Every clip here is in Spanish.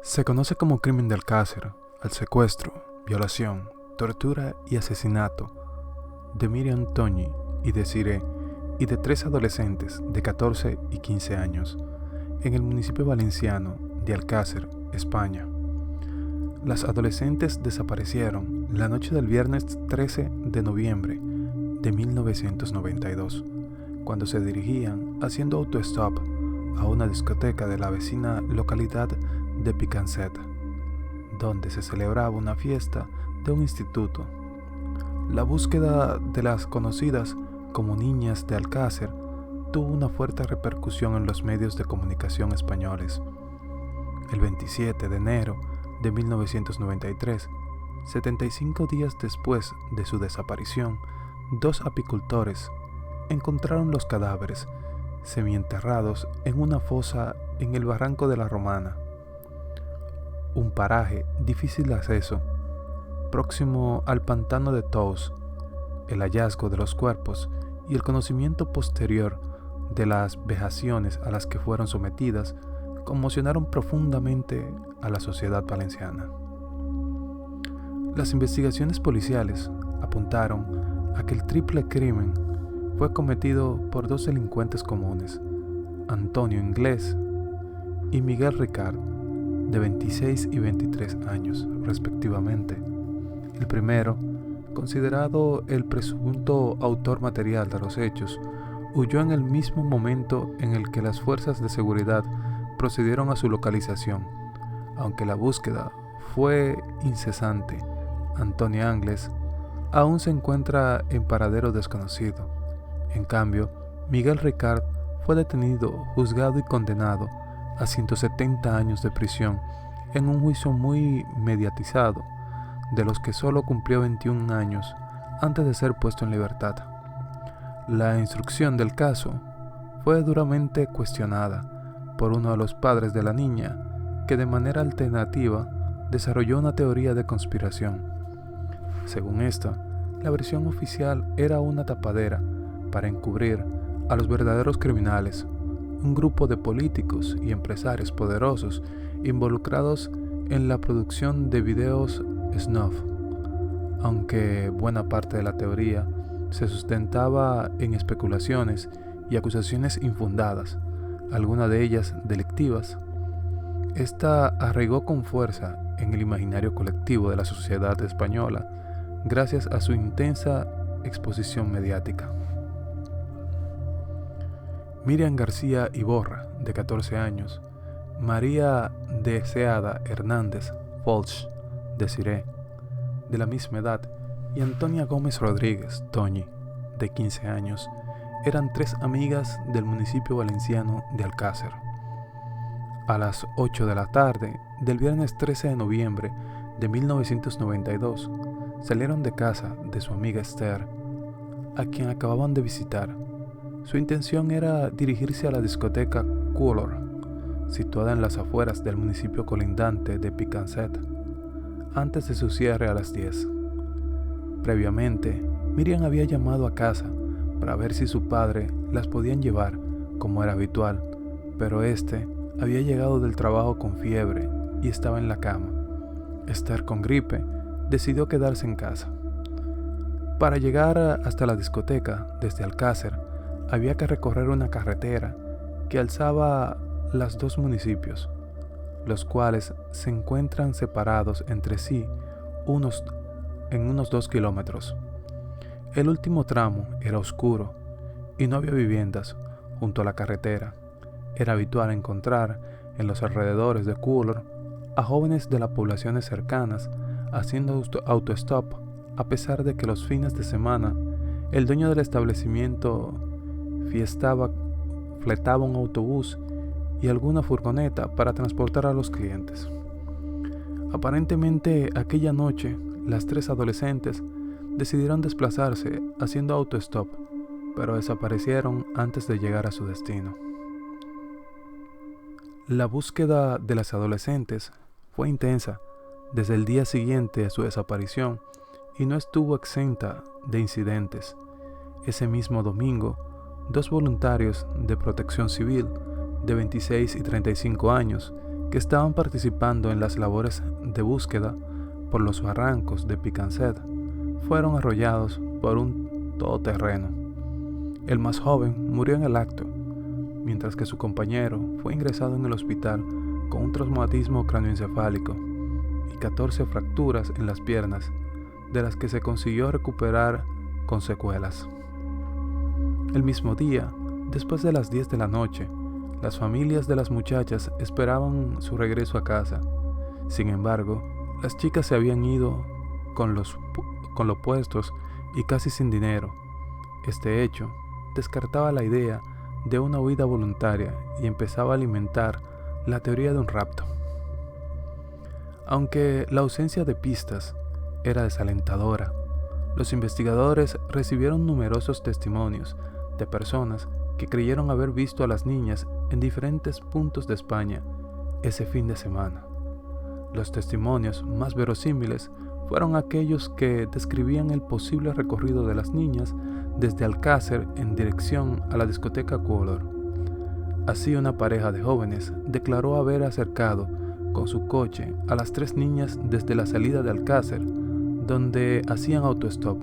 Se conoce como crimen de Alcácer al secuestro, violación, tortura y asesinato de Miriam Toñi y Desiree y de 3 adolescentes de 14 y 15 años en el municipio valenciano de Alcácer, España. Las adolescentes desaparecieron la noche del viernes 13 de noviembre de 1992, cuando se dirigían haciendo autostop a una discoteca de la vecina localidad de Picancet, donde se celebraba una fiesta de un instituto. La búsqueda de las conocidas como niñas de Alcácer tuvo una fuerte repercusión en los medios de comunicación españoles. El 27 de enero de 1993, 75 días después de su desaparición, 2 apicultores encontraron los cadáveres semienterrados en una fosa en el barranco de la Romana, un paraje difícil de acceso, próximo al pantano de Tous. El hallazgo de los cuerpos y el conocimiento posterior de las vejaciones a las que fueron sometidas conmocionaron profundamente a la sociedad valenciana. Las investigaciones policiales apuntaron a que el triple crimen fue cometido por 2 delincuentes comunes, Antonio Inglés y Miguel Ricard, de 26 y 23 años, respectivamente. El primero, considerado el presunto autor material de los hechos, huyó en el mismo momento en el que las fuerzas de seguridad procedieron a su localización. Aunque la búsqueda fue incesante, Antonio Angles aún se encuentra en paradero desconocido. En cambio, Miguel Ricard fue detenido, juzgado y condenado a 170 años de prisión en un juicio muy mediatizado, de los que solo cumplió 21 años antes de ser puesto en libertad. La instrucción del caso fue duramente cuestionada por uno de los padres de la niña, que de manera alternativa desarrolló una teoría de conspiración. Según esta, la versión oficial era una tapadera para encubrir a los verdaderos criminales, un grupo de políticos y empresarios poderosos involucrados en la producción de videos snuff, aunque buena parte de la teoría se sustentaba en especulaciones y acusaciones infundadas, algunas de ellas delictivas. Esta arraigó con fuerza en el imaginario colectivo de la sociedad española gracias a su intensa exposición mediática. Miriam García Iborra, de 14 años, María Deseada Hernández Folch, Desiree, de la misma edad, y Antonia Gómez Rodríguez Toñi, de 15 años, eran 3 amigas del municipio valenciano de Alcácer. A las 8 de la tarde del viernes 13 de noviembre de 1992, salieron de casa de su amiga Esther, a quien acababan de visitar. Su intención era dirigirse a la discoteca Color, situada en las afueras del municipio colindante de Picancet, antes de su cierre a las 10. Previamente, Miriam había llamado a casa para ver si su padre las podían llevar, como era habitual, pero este había llegado del trabajo con fiebre y estaba en la cama. Esther, con gripe, decidió quedarse en casa. Para llegar hasta la discoteca desde Alcácer, había que recorrer una carretera que alzaba los 2 municipios, los cuales se encuentran separados entre sí en unos 2 kilómetros. El último tramo era oscuro y no había viviendas junto a la carretera. Era habitual encontrar en los alrededores de Color a jóvenes de las poblaciones cercanas haciendo autostop, a pesar de que los fines de semana el dueño del establecimiento fletaba un autobús y alguna furgoneta para transportar a los clientes. Aparentemente, aquella noche, las 3 adolescentes decidieron desplazarse haciendo autostop, pero desaparecieron antes de llegar a su destino. La búsqueda de las adolescentes fue intensa desde el día siguiente a su desaparición y no estuvo exenta de incidentes. Ese mismo domingo, 2 voluntarios de protección civil de 26 y 35 años que estaban participando en las labores de búsqueda por los barrancos de Picansett fueron arrollados por un todoterreno. El más joven murió en el acto, mientras que su compañero fue ingresado en el hospital con un traumatismo cráneoencefálico y 14 fracturas en las piernas, de las que se consiguió recuperar con secuelas. El mismo día, después de las 10 de la noche, las familias de las muchachas esperaban su regreso a casa. Sin embargo, las chicas se habían ido con los puestos y casi sin dinero. Este hecho descartaba la idea de una huida voluntaria y empezaba a alimentar la teoría de un rapto. Aunque la ausencia de pistas era desalentadora, los investigadores recibieron numerosos testimonios de personas que creyeron haber visto a las niñas en diferentes puntos de España ese fin de semana. Los testimonios más verosímiles fueron aquellos que describían el posible recorrido de las niñas desde Alcácer en dirección a la discoteca Color. Así, una pareja de jóvenes declaró haber acercado con su coche a las 3 niñas desde la salida de Alcácer, donde hacían autostop,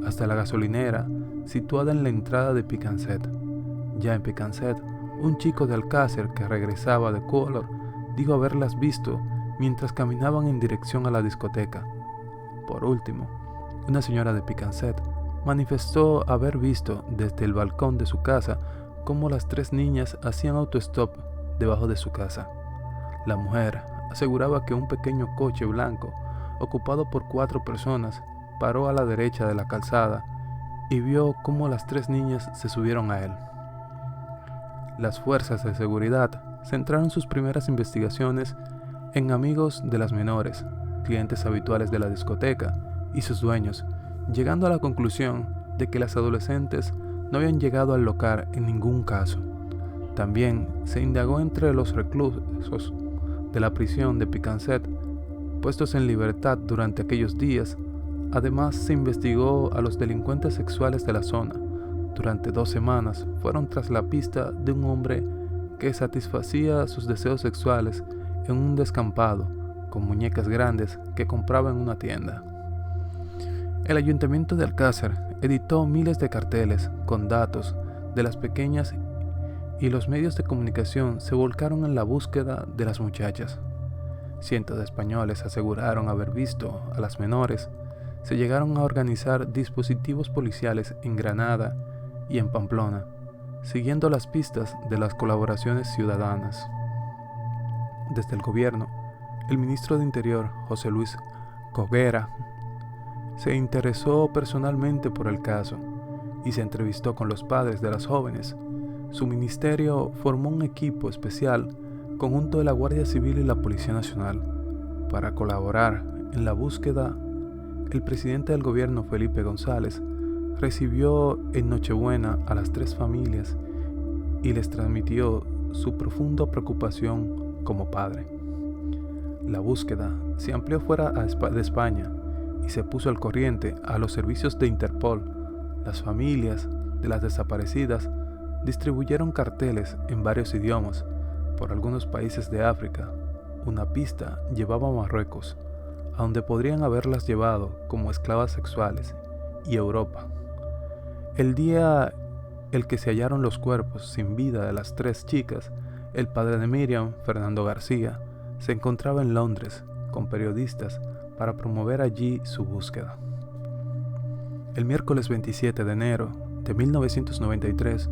hasta la gasolinera situada en la entrada de Picansett. Ya en Picansett, un chico de Alcácer que regresaba de Color dijo haberlas visto mientras caminaban en dirección a la discoteca. Por último, una señora de Picansett manifestó haber visto desde el balcón de su casa cómo las 3 niñas hacían autostop debajo de su casa. La mujer aseguraba que un pequeño coche blanco, ocupado por 4 personas, paró a la derecha de la calzada y vio cómo las 3 niñas se subieron a él. Las fuerzas de seguridad centraron sus primeras investigaciones en amigos de las menores, clientes habituales de la discoteca y sus dueños, llegando a la conclusión de que las adolescentes no habían llegado al local en ningún caso. También se indagó entre los reclusos de la prisión de Picansett, puestos en libertad durante aquellos días. Además, se investigó a los delincuentes sexuales de la zona. Durante 2 semanas fueron tras la pista de un hombre que satisfacía sus deseos sexuales en un descampado con muñecas grandes que compraba en una tienda. El ayuntamiento de Alcácer editó miles de carteles con datos de las pequeñas y los medios de comunicación se volcaron en la búsqueda de las muchachas. Cientos de españoles aseguraron haber visto a las menores. Se llegaron a organizar dispositivos policiales en Granada y en Pamplona, siguiendo las pistas de las colaboraciones ciudadanas. Desde el gobierno, el ministro de Interior, José Luis Coguera, se interesó personalmente por el caso y se entrevistó con los padres de las jóvenes. Su ministerio formó un equipo especial conjunto de la Guardia Civil y la Policía Nacional para colaborar en la búsqueda. El presidente del gobierno, Felipe González, recibió en Nochebuena a las 3 familias y les transmitió su profunda preocupación como padre. La búsqueda se amplió fuera de España y se puso al corriente a los servicios de Interpol. Las familias de las desaparecidas distribuyeron carteles en varios idiomas por algunos países de África. Una pista llevaba a Marruecos, a donde podrían haberlas llevado como esclavas sexuales, y Europa. El día en que se hallaron los cuerpos sin vida de las 3 chicas, el padre de Miriam, Fernando García, se encontraba en Londres con periodistas para promover allí su búsqueda. El miércoles 27 de enero de 1993,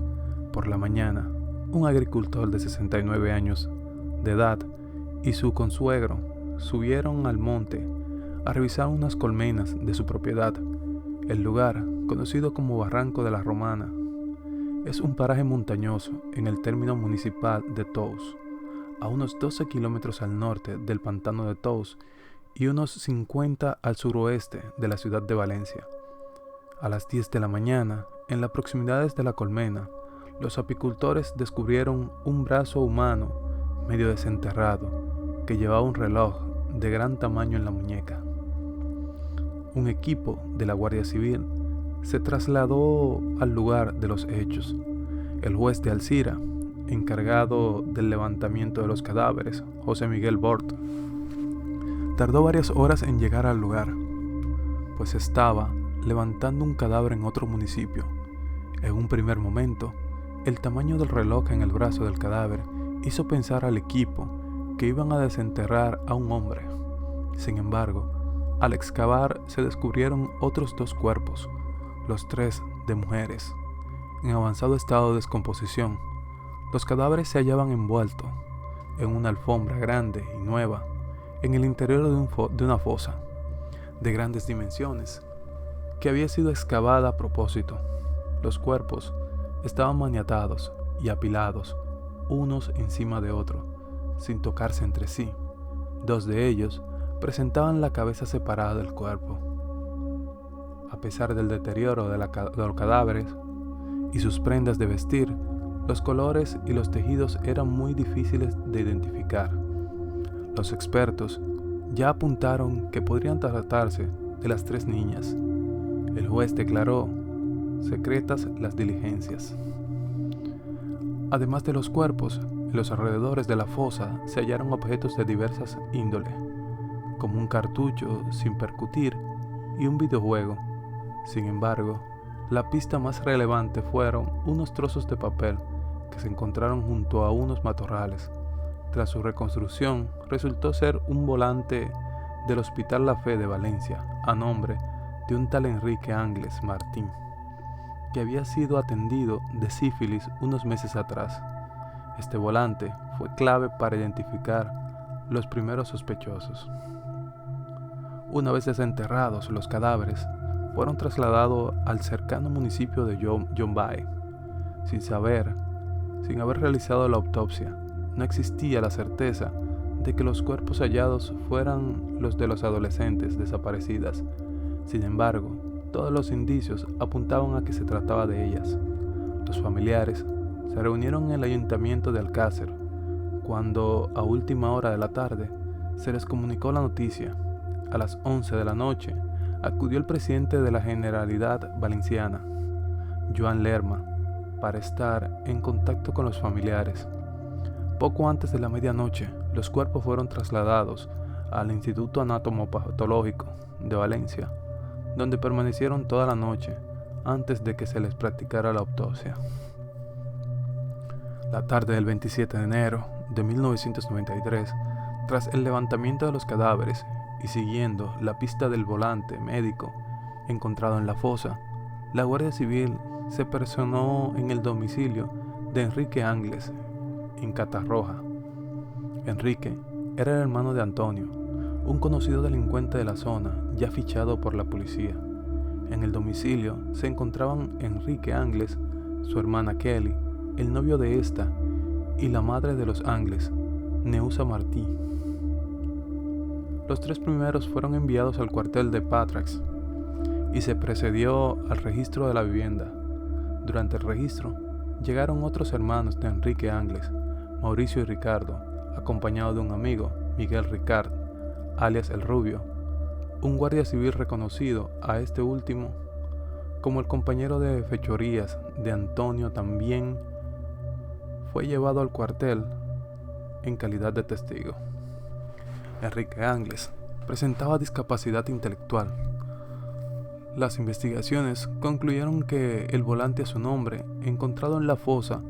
por la mañana, un agricultor de 69 años de edad y su consuegro subieron al monte a revisar unas colmenas de su propiedad. El lugar, conocido como Barranco de la Romana, es un paraje montañoso en el término municipal de Tous, a unos 12 kilómetros al norte del pantano de Tous y unos 50 al suroeste de la ciudad de Valencia. A las 10 de la mañana, en las proximidades de la colmena, los apicultores descubrieron un brazo humano medio desenterrado que llevaba un reloj de gran tamaño en la muñeca. Un equipo de la Guardia Civil se trasladó al lugar de los hechos. El juez de Alcira encargado del levantamiento de los cadáveres, José Miguel Bort, tardó varias horas en llegar al lugar, pues estaba levantando un cadáver en otro municipio. En un primer momento, el tamaño del reloj en el brazo del cadáver hizo pensar al equipo que iban a desenterrar a un hombre. Sin embargo, al excavar se descubrieron otros 2 cuerpos, los 3 de mujeres, en avanzado estado de descomposición. Los cadáveres se hallaban envueltos en una alfombra grande y nueva en el interior de una fosa de grandes dimensiones que había sido excavada a propósito. Los cuerpos estaban maniatados y apilados unos encima de otros, sin tocarse entre sí. 2 de ellos presentaban la cabeza separada del cuerpo. A pesar del deterioro de los cadáveres y sus prendas de vestir, los colores y los tejidos eran muy difíciles de identificar. Los expertos ya apuntaron que podrían tratarse de las 3 niñas. El juez declaró secretas las diligencias. Además de los cuerpos, en los alrededores de la fosa se hallaron objetos de diversas índole, como un cartucho sin percutir y un videojuego. Sin embargo, la pista más relevante fueron unos trozos de papel que se encontraron junto a unos matorrales. Tras su reconstrucción, resultó ser un volante del Hospital La Fe de Valencia, a nombre de un tal Enrique Angles Martín, que había sido atendido de sífilis unos meses atrás. Este volante fue clave para identificar los primeros sospechosos. Una vez desenterrados los cadáveres, fueron trasladados al cercano municipio de Yombay. Sin haber realizado la autopsia, no existía la certeza de que los cuerpos hallados fueran los de los adolescentes desaparecidas. Sin embargo, todos los indicios apuntaban a que se trataba de ellas. Los familiares se reunieron en el ayuntamiento de Alcácer, cuando a última hora de la tarde se les comunicó la noticia. A las 11 de la noche acudió el presidente de la Generalidad Valenciana, Joan Lerma, para estar en contacto con los familiares. Poco antes de la medianoche, los cuerpos fueron trasladados al Instituto Anatomopatológico de Valencia, donde permanecieron toda la noche antes de que se les practicara la autopsia. La tarde del 27 de enero de 1993, tras el levantamiento de los cadáveres y siguiendo la pista del volante médico encontrado en la fosa, la Guardia Civil se personó en el domicilio de Enrique Angles, en Catarroja. Enrique era el hermano de Antonio, un conocido delincuente de la zona ya fichado por la policía. En el domicilio se encontraban Enrique Angles, su hermana Kelly, el novio de esta y la madre de los Angles, Neusa Martí. Los 3 primeros fueron enviados al cuartel de Patrax y se procedió al registro de la vivienda. Durante el registro llegaron otros hermanos de Enrique Angles, Mauricio y Ricardo, acompañados de un amigo, Miguel Ricard, alias El Rubio, un guardia civil reconocido a este último como el compañero de fechorías de Antonio. También fue llevado al cuartel en calidad de testigo. Enrique Angles presentaba discapacidad intelectual. Las investigaciones concluyeron que el volante a su nombre, encontrado en la fosa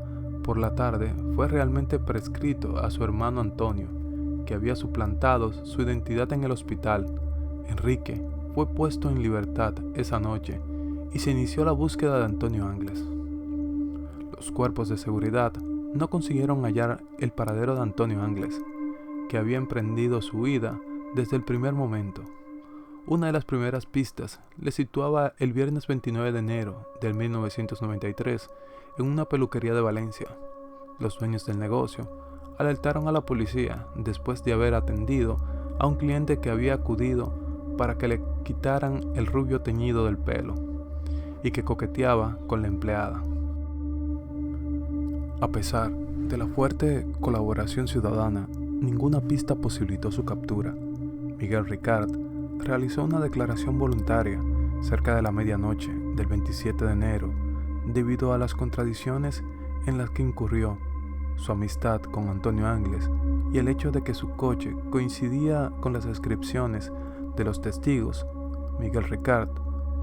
por la tarde, fue realmente prescrito a su hermano Antonio, que había suplantado su identidad en el hospital. Enrique fue puesto en libertad esa noche y se inició la búsqueda de Antonio Angles. Los cuerpos de seguridad no consiguieron hallar el paradero de Antonio Angles, que había emprendido su huida desde el primer momento. Una de las primeras pistas le situaba el viernes 29 de enero de 1993 en una peluquería de Valencia. Los dueños del negocio alertaron a la policía después de haber atendido a un cliente que había acudido para que le quitaran el rubio teñido del pelo y que coqueteaba con la empleada. A pesar de la fuerte colaboración ciudadana, ninguna pista posibilitó su captura. Miguel Ricard realizó una declaración voluntaria cerca de la medianoche del 27 de enero debido a las contradicciones en las que incurrió su amistad con Antonio Angles y el hecho de que su coche coincidía con las descripciones de los testigos, Miguel Ricard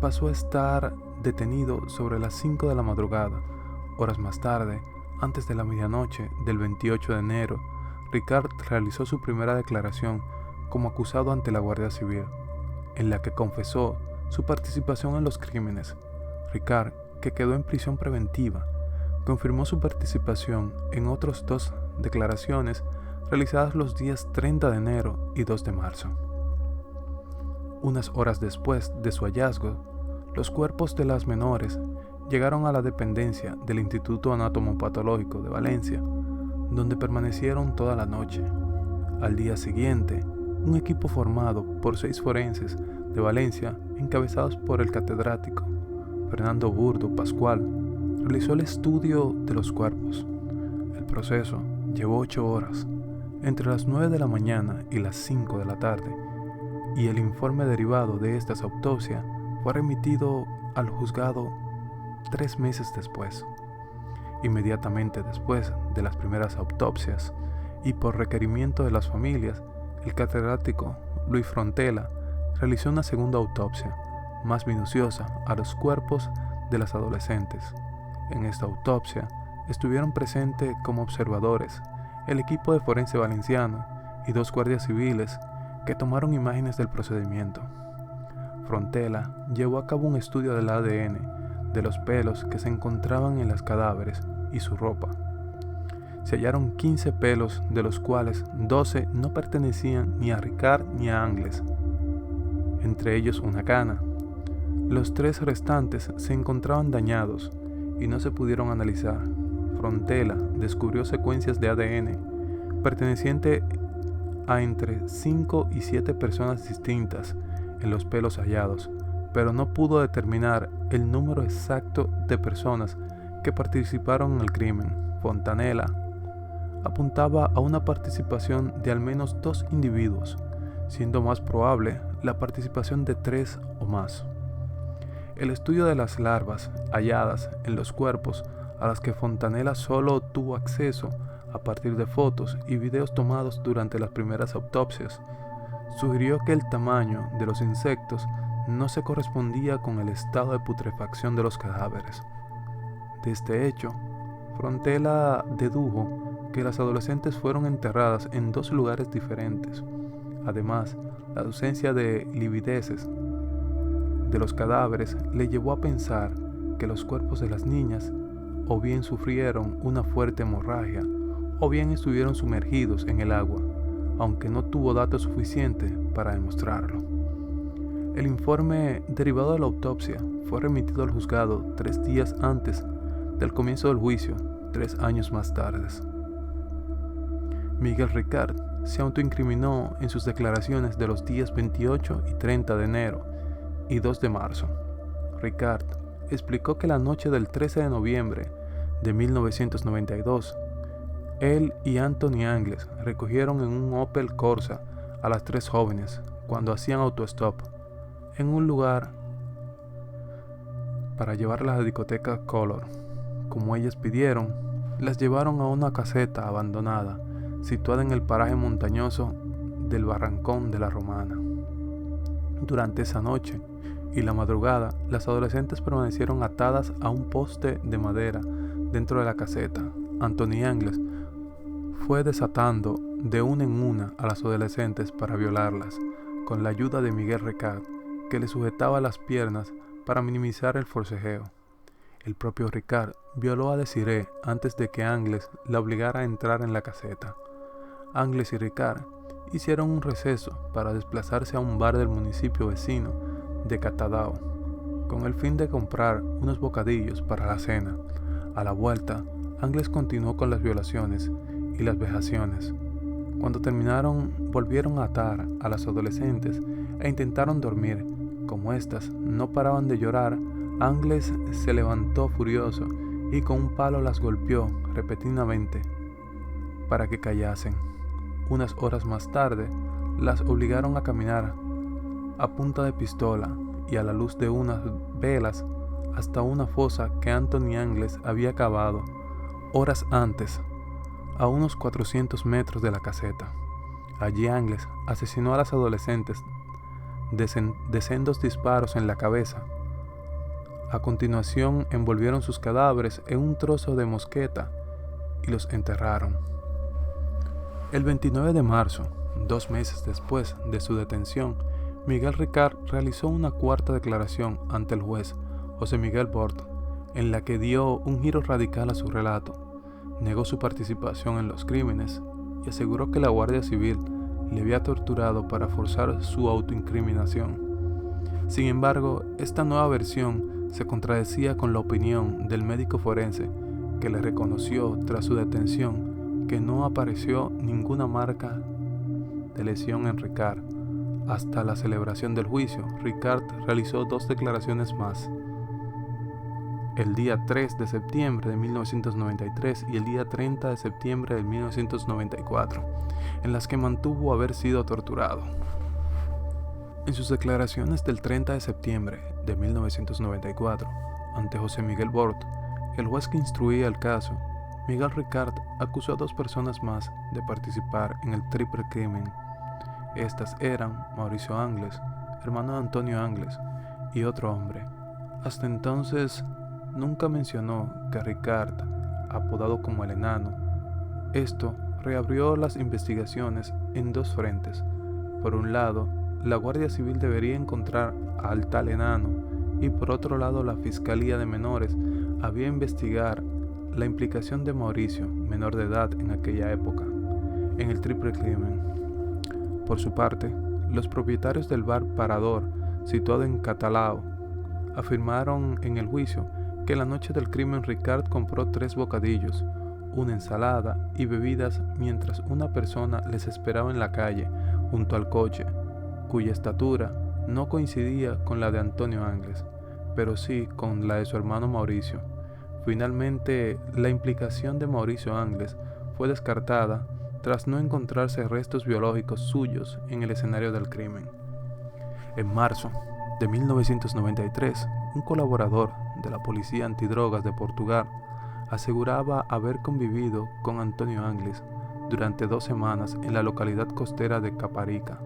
pasó a estar detenido sobre las 5 de la madrugada. Horas más tarde, antes de la medianoche del 28 de enero, Ricard realizó su primera declaración como acusado ante la Guardia Civil, en la que confesó su participación en los crímenes. Ricard, que quedó en prisión preventiva, confirmó su participación en otras 2 declaraciones realizadas los días 30 de enero y 2 de marzo. Unas horas después de su hallazgo, los cuerpos de las menores llegaron a la dependencia del Instituto Anatomopatológico de Valencia, donde permanecieron toda la noche. Al día siguiente, un equipo formado por 6 forenses de Valencia, encabezados por el catedrático Fernando Burdo Pascual, realizó el estudio de los cuerpos. El proceso llevó 8 horas, entre las 9 de la mañana y las 5 de la tarde, y el informe derivado de estas autopsias fue remitido al juzgado 3 meses después. Inmediatamente después de las primeras autopsias y por requerimiento de las familias, el catedrático Luis Frontela realizó una segunda autopsia, más minuciosa, a los cuerpos de las adolescentes. En esta autopsia estuvieron presentes como observadores el equipo de forense valenciano y 2 guardias civiles que tomaron imágenes del procedimiento. Frontela llevó a cabo un estudio del ADN de los pelos que se encontraban en los cadáveres y su ropa. Se hallaron 15 pelos, de los cuales 12 no pertenecían ni a Ricard ni a Angles, entre ellos una cana. Los 3 restantes se encontraban dañados y no se pudieron analizar. Frontela descubrió secuencias de ADN pertenecientes a entre 5 y 7 personas distintas en los pelos hallados, pero no pudo determinar el número exacto de personas que participaron en el crimen. Fontanella apuntaba a una participación de al menos 2 individuos, siendo más probable la participación de 3 o más. El estudio de las larvas halladas en los cuerpos, a las que Fontanella solo tuvo acceso a partir de fotos y videos tomados durante las primeras autopsias, sugirió que el tamaño de los insectos no se correspondía con el estado de putrefacción de los cadáveres. De este hecho, Frontella dedujo que las adolescentes fueron enterradas en 2 lugares diferentes. Además, la ausencia de livideces de los cadáveres le llevó a pensar que los cuerpos de las niñas o bien sufrieron una fuerte hemorragia o bien estuvieron sumergidos en el agua, aunque no tuvo datos suficientes para demostrarlo. El informe derivado de la autopsia fue remitido al juzgado 3 días antes del comienzo del juicio, 3 años más tarde. Miguel Ricard se autoincriminó en sus declaraciones de los días 28 y 30 de enero y 2 de marzo. Ricard explicó que la noche del 13 de noviembre de 1992, él y Anthony Angles recogieron en un Opel Corsa a las 3 jóvenes cuando hacían autostop en un lugar para llevarlas a la discoteca Color. Como ellas pidieron, las llevaron a una caseta abandonada situada en el paraje montañoso del Barrancón de la Romana. Durante esa noche y la madrugada, las adolescentes permanecieron atadas a un poste de madera dentro de la caseta. Anthony Angles fue desatando de una en una a las adolescentes para violarlas, con la ayuda de Miguel Ricard, que le sujetaba las piernas para minimizar el forcejeo. El propio Ricard violó a Desiree antes de que Angles la obligara a entrar en la caseta. Angles y Ricard hicieron un receso para desplazarse a un bar del municipio vecino de Catadao, con el fin de comprar unos bocadillos para la cena. A la vuelta, Angles continuó con las violaciones y las vejaciones. Cuando terminaron, volvieron a atar a las adolescentes e intentaron dormir. Como éstas no paraban de llorar, Angles se levantó furioso y con un palo las golpeó repetidamente para que callasen. Unas horas más tarde, las obligaron a caminar a punta de pistola y a la luz de unas velas hasta una fosa que Anthony Angles había cavado horas antes. a unos 400 metros de la caseta. Allí Angles asesinó a las adolescentes de sendos disparos en la cabeza. A continuación envolvieron sus cadáveres en un trozo de mosqueta y los enterraron. El 29 de marzo, 2 meses después de su detención, Miguel Ricard realizó una cuarta declaración ante el juez José Miguel Bort, en la que dio un giro radical a su relato. Negó su participación en los crímenes y aseguró que la Guardia Civil le había torturado para forzar su autoincriminación. Sin embargo, esta nueva versión se contradecía con la opinión del médico forense, que le reconoció tras su detención que no apareció ninguna marca de lesión en Ricard. Hasta la celebración del juicio, Ricard realizó 2 declaraciones más, el día 3 de septiembre de 1993 y el día 30 de septiembre de 1994, en las que mantuvo haber sido torturado. En sus declaraciones del 30 de septiembre de 1994, ante José Miguel Bort, el juez que instruía el caso, Miguel Ricard acusó a 2 personas más de participar en el triple crimen. Estas eran Mauricio Angles, hermano de Antonio Angles, y otro hombre. Hasta entonces nunca mencionó que Ricard, apodado como el Enano. Esto reabrió las investigaciones en 2 frentes. Por un lado, la Guardia Civil debería encontrar al tal Enano, y por otro lado la Fiscalía de Menores había investigar la implicación de Mauricio, menor de edad en aquella época, en el triple crimen. Por su parte, los propietarios del bar Parador, situado en Catalao, afirmaron en el juicio que la noche del crimen Ricard compró 3 bocadillos, una ensalada y bebidas mientras una persona les esperaba en la calle junto al coche, cuya estatura no coincidía con la de Antonio Angles, pero sí con la de su hermano Mauricio. Finalmente, la implicación de Mauricio Angles fue descartada tras no encontrarse restos biológicos suyos en el escenario del crimen. En marzo de 1993, un colaborador de la Policía Antidrogas de Portugal aseguraba haber convivido con Antonio Angles durante 2 semanas en la localidad costera de Caparica.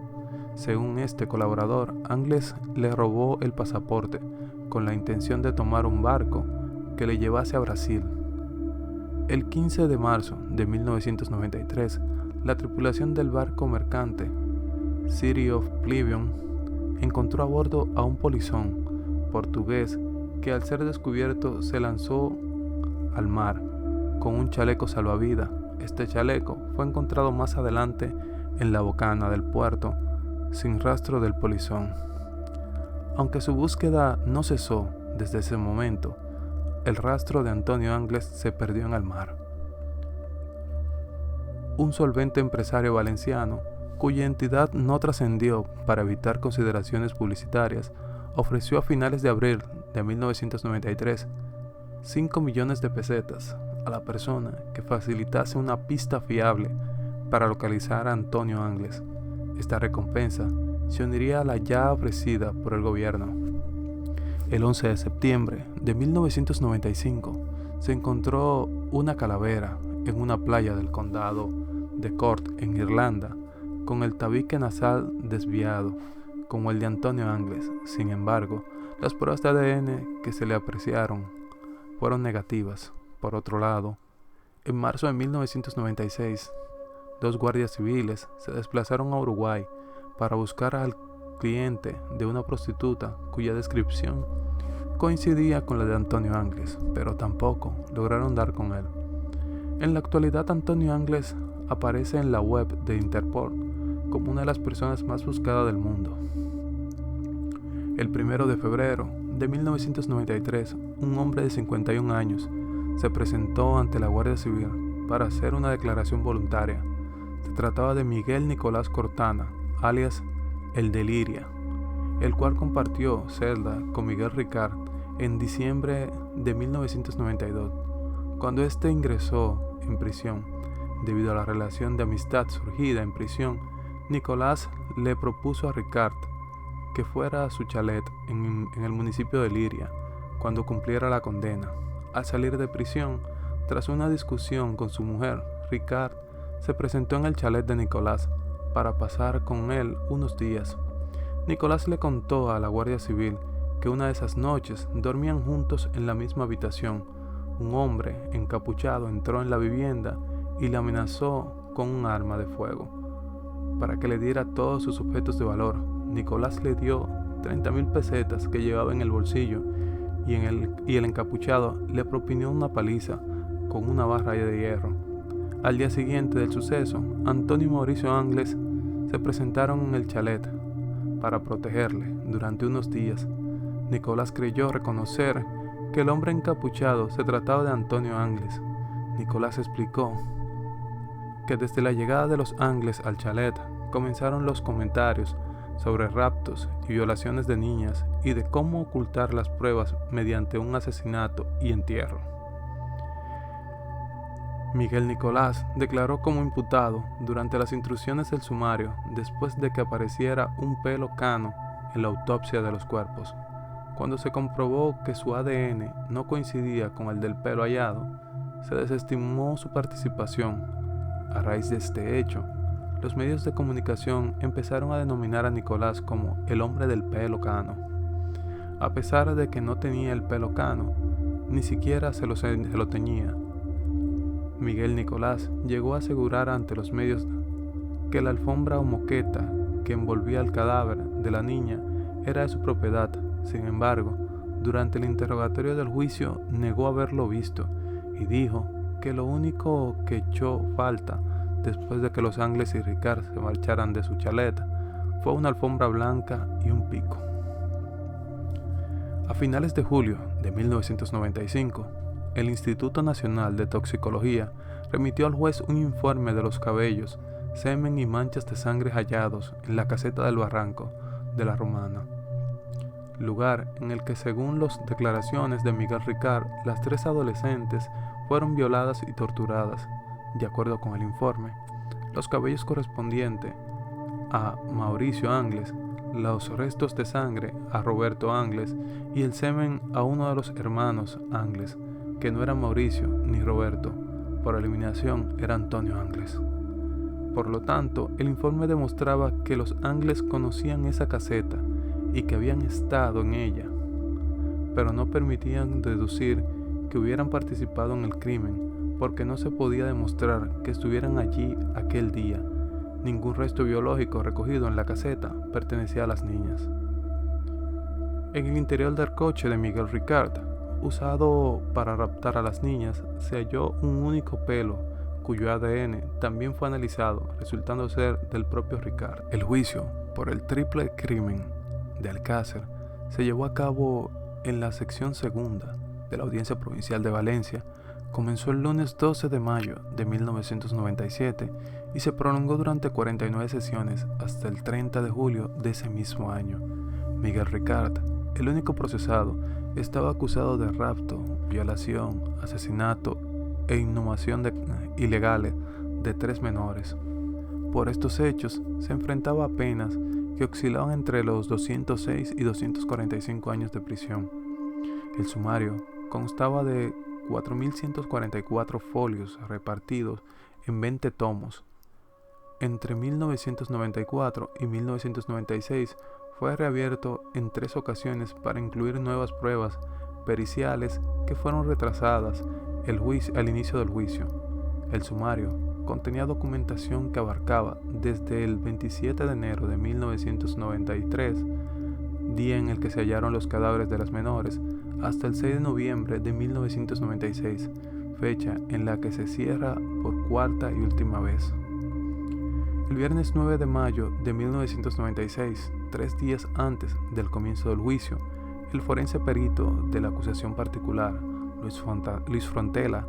Según este colaborador, Angles le robó el pasaporte con la intención de tomar un barco que le llevase a Brasil. El 15 de marzo de 1993, la tripulación del barco mercante City of Plymouth encontró a bordo a un polizón portugués que al ser descubierto se lanzó al mar con un chaleco salvavidas. Este chaleco fue encontrado más adelante en la bocana del puerto, sin rastro del polizón. Aunque su búsqueda no cesó desde ese momento, el rastro de Antonio Angles se perdió en el mar. Un solvente empresario valenciano, cuya entidad no trascendió para evitar consideraciones publicitarias, ofreció a finales de abril de 1993 5 millones de pesetas a la persona que facilitase una pista fiable para localizar a Antonio Angles. Esta recompensa se uniría a la ya ofrecida por el gobierno. El 11 de septiembre de 1995 se encontró una calavera en una playa del condado de Cork en Irlanda, con el tabique nasal desviado, como el de Antonio Angles. Sin embargo, las pruebas de ADN que se le apreciaron fueron negativas. Por otro lado, en marzo de 1996, 2 guardias civiles se desplazaron a Uruguay para buscar al cliente de una prostituta cuya descripción coincidía con la de Antonio Angles, pero tampoco lograron dar con él. En la actualidad, Antonio Angles aparece en la web de Interpol como una de las personas más buscadas del mundo. El 1 de febrero de 1993, un hombre de 51 años se presentó ante la Guardia Civil para hacer una declaración voluntaria. Se trataba de Miguel Nicolás Cortana, alias El Deliria, el cual compartió celda con Miguel Ricard en diciembre de 1992, cuando éste ingresó en prisión. Debido a la relación de amistad surgida en prisión, Nicolás le propuso a Ricard que fuera a su chalet en el municipio de Liria cuando cumpliera la condena. Al salir de prisión, tras una discusión con su mujer, Ricard se presentó en el chalet de Nicolás para pasar con él unos días. Nicolás le contó a la Guardia Civil que una de esas noches dormían juntos en la misma habitación. Un hombre encapuchado entró en la vivienda y le amenazó con un arma de fuego para que le diera todos sus objetos de valor. Nicolás le dio 30,000 pesetas que llevaba en el bolsillo y el encapuchado le propinó una paliza con una barra de hierro. Al día siguiente del suceso, Antonio y Mauricio Angles se presentaron en el chalet para protegerle durante unos días. Nicolás creyó reconocer que el hombre encapuchado se trataba de Antonio Angles. Nicolás explicó que desde la llegada de los Angles al chalet comenzaron los comentarios sobre raptos y violaciones de niñas y de cómo ocultar las pruebas mediante un asesinato y entierro. Miguel Nicolás declaró como imputado durante las instrucciones del sumario después de que apareciera un pelo cano en la autopsia de los cuerpos. Cuando se comprobó que su ADN no coincidía con el del pelo hallado, se desestimó su participación. A raíz de este hecho, los medios de comunicación empezaron a denominar a Nicolás como el hombre del pelo cano. A pesar de que no tenía el pelo cano, ni siquiera se lo teñía. Miguel Nicolás llegó a asegurar ante los medios que la alfombra o moqueta que envolvía el cadáver de la niña era de su propiedad. Sin embargo, durante el interrogatorio del juicio negó haberlo visto y dijo que lo único que echó falta después de que los Angles y Ricard se marcharan de su chalet fue una alfombra blanca y un pico. A finales de julio de 1995, el Instituto Nacional de Toxicología remitió al juez un informe de los cabellos, semen y manchas de sangre hallados en la caseta del Barranco de la Romana, lugar en el que, según las declaraciones de Miguel Ricard, las 3 adolescentes fueron violadas y torturadas. De acuerdo con el informe, los cabellos correspondientes a Mauricio Angles, los restos de sangre a Roberto Angles y el semen a uno de los hermanos Angles, que no era Mauricio ni Roberto, por eliminación era Antonio Angles. Por lo tanto, el informe demostraba que los Angles conocían esa caseta y que habían estado en ella, pero no permitían deducir que hubieran participado en el crimen porque no se podía demostrar que estuvieran allí aquel día. Ningún resto biológico recogido en la caseta pertenecía a las niñas. En el interior del coche de Miguel Ricard, usado para raptar a las niñas, se halló un único pelo cuyo ADN también fue analizado, resultando ser del propio Ricard. El juicio por el triple crimen de Alcácer se llevó a cabo en la sección segunda de la Audiencia Provincial de Valencia. Comenzó el lunes 12 de mayo de 1997 y se prolongó durante 49 sesiones hasta el 30 de julio de ese mismo año. Miguel Ricard, el único procesado, estaba acusado de rapto, violación, asesinato e inhumación ilegales de 3 menores. Por estos hechos se enfrentaba a penas que oscilaban entre los 206 y 245 años de prisión. El sumario constaba de 4.144 folios repartidos en 20 tomos. Entre 1994 y 1996 fue reabierto en 3 ocasiones para incluir nuevas pruebas periciales que fueron retrasadas al inicio del juicio. El sumario contenía documentación que abarcaba desde el 27 de enero de 1993, día en el que se hallaron los cadáveres de las menores, hasta el 6 de noviembre de 1996, fecha en la que se cierra por cuarta y última vez. El viernes 9 de mayo de 1996, 3 días antes del comienzo del juicio, el forense perito de la acusación particular, Luis Frontela,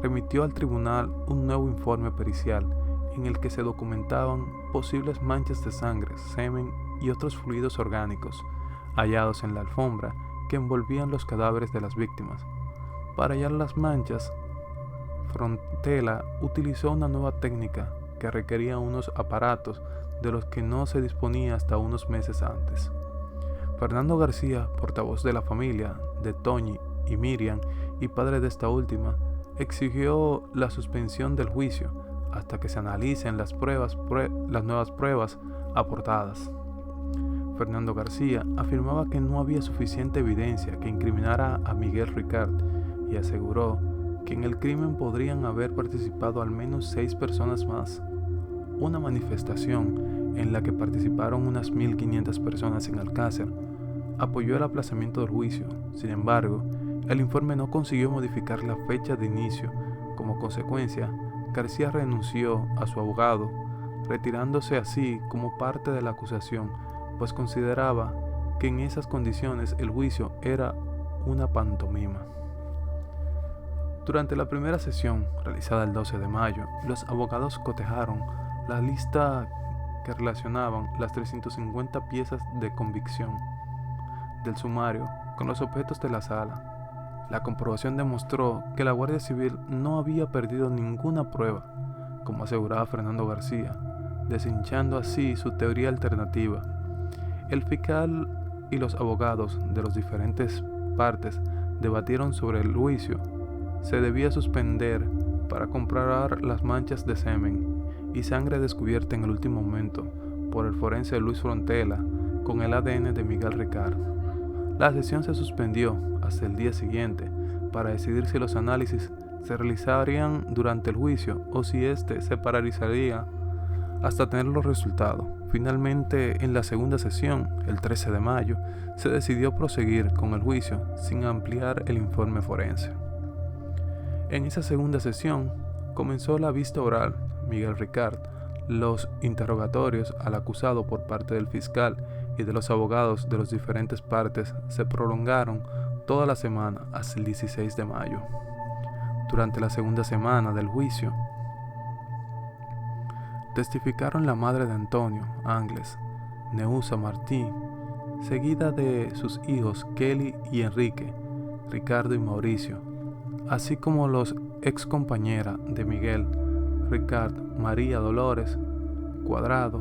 remitió al tribunal un nuevo informe pericial en el que se documentaban posibles manchas de sangre, semen y otros fluidos orgánicos hallados en la alfombra que envolvían los cadáveres de las víctimas. Para hallar las manchas, Frontela utilizó una nueva técnica que requería unos aparatos de los que no se disponía hasta unos meses antes. Fernando García, portavoz de la familia de Toñi y Miriam y padre de esta última, exigió la suspensión del juicio hasta que se analicen las nuevas pruebas aportadas. Fernando García afirmaba que no había suficiente evidencia que incriminara a Miguel Ricard y aseguró que en el crimen podrían haber participado al menos 6 personas más. Una manifestación en la que participaron unas 1.500 personas en Alcácer apoyó el aplazamiento del juicio. Sin embargo, el informe no consiguió modificar la fecha de inicio. Como consecuencia, García renunció a su abogado, retirándose así como parte de la acusación, pues consideraba que en esas condiciones el juicio era una pantomima. Durante la primera sesión, realizada el 12 de mayo, los abogados cotejaron la lista que relacionaban las 350 piezas de convicción del sumario con los objetos de la sala. La comprobación demostró que la Guardia Civil no había perdido ninguna prueba, como aseguraba Fernando García, deshinchando así su teoría alternativa. El fiscal y los abogados de las diferentes partes debatieron sobre el juicio. Se debía suspender para comprobar las manchas de semen y sangre descubierta en el último momento por el forense Luis Frontela con el ADN de Miguel Ricard. La sesión se suspendió hasta el día siguiente para decidir si los análisis se realizarían durante el juicio o si éste se paralizaría hasta tener los resultados. Finalmente, en la segunda sesión, el 13 de mayo, se decidió proseguir con el juicio sin ampliar el informe forense. En esa segunda sesión comenzó la vista oral. Miguel Ricard, los interrogatorios al acusado por parte del fiscal y de los abogados de las diferentes partes se prolongaron toda la semana hasta el 16 de mayo. Durante la segunda semana del juicio, testificaron la madre de Antonio, Ángeles, Neusa Martí, seguida de sus hijos Kelly y Enrique, Ricardo y Mauricio, así como los ex compañeras de Miguel Ricard, María Dolores Cuadrado.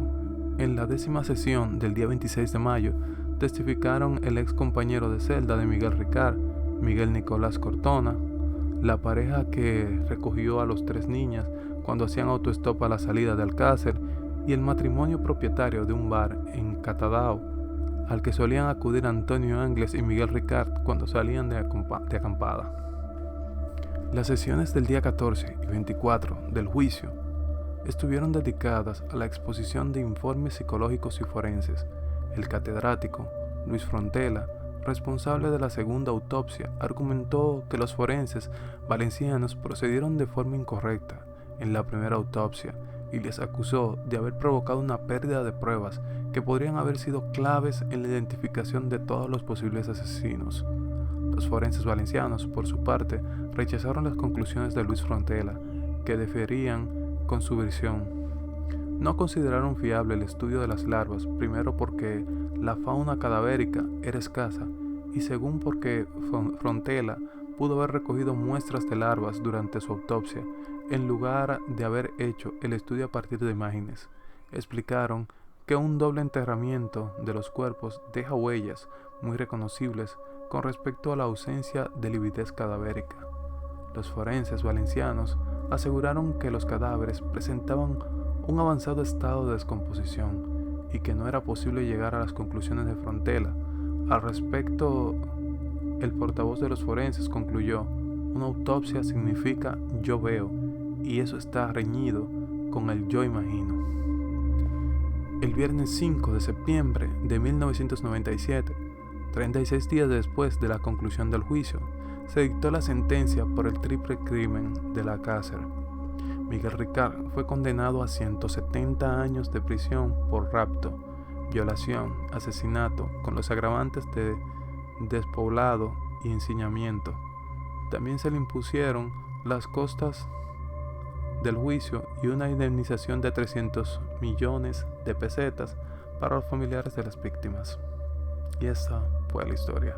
En la 10ª sesión del día 26 de mayo testificaron el ex compañero de celda de Miguel Ricard, Miguel Nicolás Cortona, la pareja que recogió a los 3 niñas cuando hacían autostop a la salida de Alcácer, y el matrimonio propietario de un bar en Catadao al que solían acudir Antonio Ángeles y Miguel Ricard cuando salían de acampada. Las sesiones del día 14 y 24 del juicio estuvieron dedicadas a la exposición de informes psicológicos y forenses. El catedrático Luis Frontela, responsable de la segunda autopsia, argumentó que los forenses valencianos procedieron de forma incorrecta en la primera autopsia y les acusó de haber provocado una pérdida de pruebas que podrían haber sido claves en la identificación de todos los posibles asesinos. Los forenses valencianos, por su parte, rechazaron las conclusiones de Luis Frontela, que diferían con su versión. No consideraron fiable el estudio de las larvas, primero porque la fauna cadavérica era escasa y segundo porque Frontela pudo haber recogido muestras de larvas durante su autopsia en lugar de haber hecho el estudio a partir de imágenes. Explicaron que un doble enterramiento de los cuerpos deja huellas muy reconocibles con respecto a la ausencia de lividez cadavérica. Los forenses valencianos aseguraron que los cadáveres presentaban un avanzado estado de descomposición y que no era posible llegar a las conclusiones de Frontela. Al respecto, el portavoz de los forenses concluyó: una autopsia significa yo veo, y eso está reñido con el yo imagino. El viernes 5 de septiembre de 1997, 36 días después de la conclusión del juicio, se dictó la sentencia por el triple crimen de Alcácer. Miguel Ricard fue condenado a 170 años de prisión por rapto, violación, asesinato, con los agravantes de despoblado y ensañamiento. También se le impusieron las costas del juicio y una indemnización de 300 millones de pesetas para los familiares de las víctimas. Y esta fue la historia.